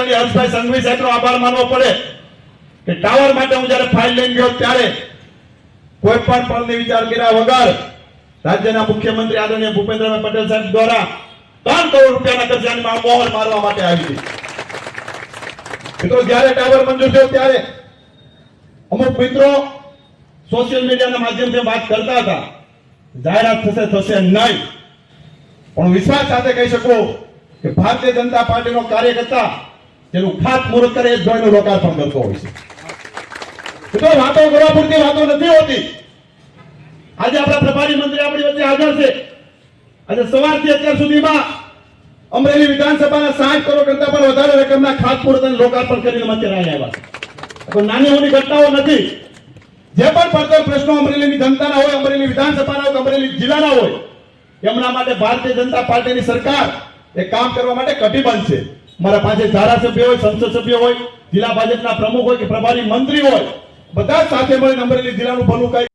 હર્ષભાઈ સંઘવી સાહેબનો આભાર માનવો પડે કે ટાવર માટે હું જ્યારે ફાઇલ લઈને ગયો ત્યારે કોઈ પણ પળની વિચાર કર્યા વગર રાજ્યના મુખ્યમંત્રી આદરણીય ભૂપેન્દ્રભાઈ પટેલ સાહેબ દ્વારા 3 કરોડ રૂપિયાના ખર્ચાની મોહર મારવા માટે આવી હતી. મિત્રો જ્યારે ટાવર મંજૂર થયો ત્યારે અમુક મિત્રો સોશિયલ મીડિયાના માધ્યમથી વાત કરતા હતા જાહેરાત થશે નહીં, પણ વિશ્વાસ સાથે કહી શકું કે ભારતીય જનતા પાર્ટીનો કાર્યકર્તા જેનું ખાતમુહૂર્ત કરે એ જ જોઈનું લોકાર્પણ કરતો હોય છે. મિત્રો વાતો કરવા પૂરતી વાતો નથી હોતી. આજે આપણા પ્રભારી મંત્રી આપણી વચ્ચે હાજર છે. આજે સવારથી અત્યાર સુધીમાં અમરેલી વિધાનસભાના 60 કરોડ કરતા પણ વધારે રકમના ખાતમુહૂર્ત અને લોકાર્પણ કરીને અત્યારે આવ્યા છે. કોઈ નાની મોટી ઘટનાઓ નથી. જે પણ પડતર પ્રશ્નો અમરેલીની જનતાના હોય, અમરેલી વિધાનસભાના હોય, અમરેલી જિલ્લાના હોય, એમના માટે ભારતીય જનતા પાર્ટીની સરકાર એ કામ કરવા માટે કટિબદ્ધ છે. મારા પાસે ધારાસભ્ય હોય, સંસદ સભ્ય હોય, જિલ્લા ભાજપના પ્રમુખ હોય કે પ્રભારી મંત્રી હોય, બધા સાથે મળીને અમરેલી જિલ્લાનું ભલું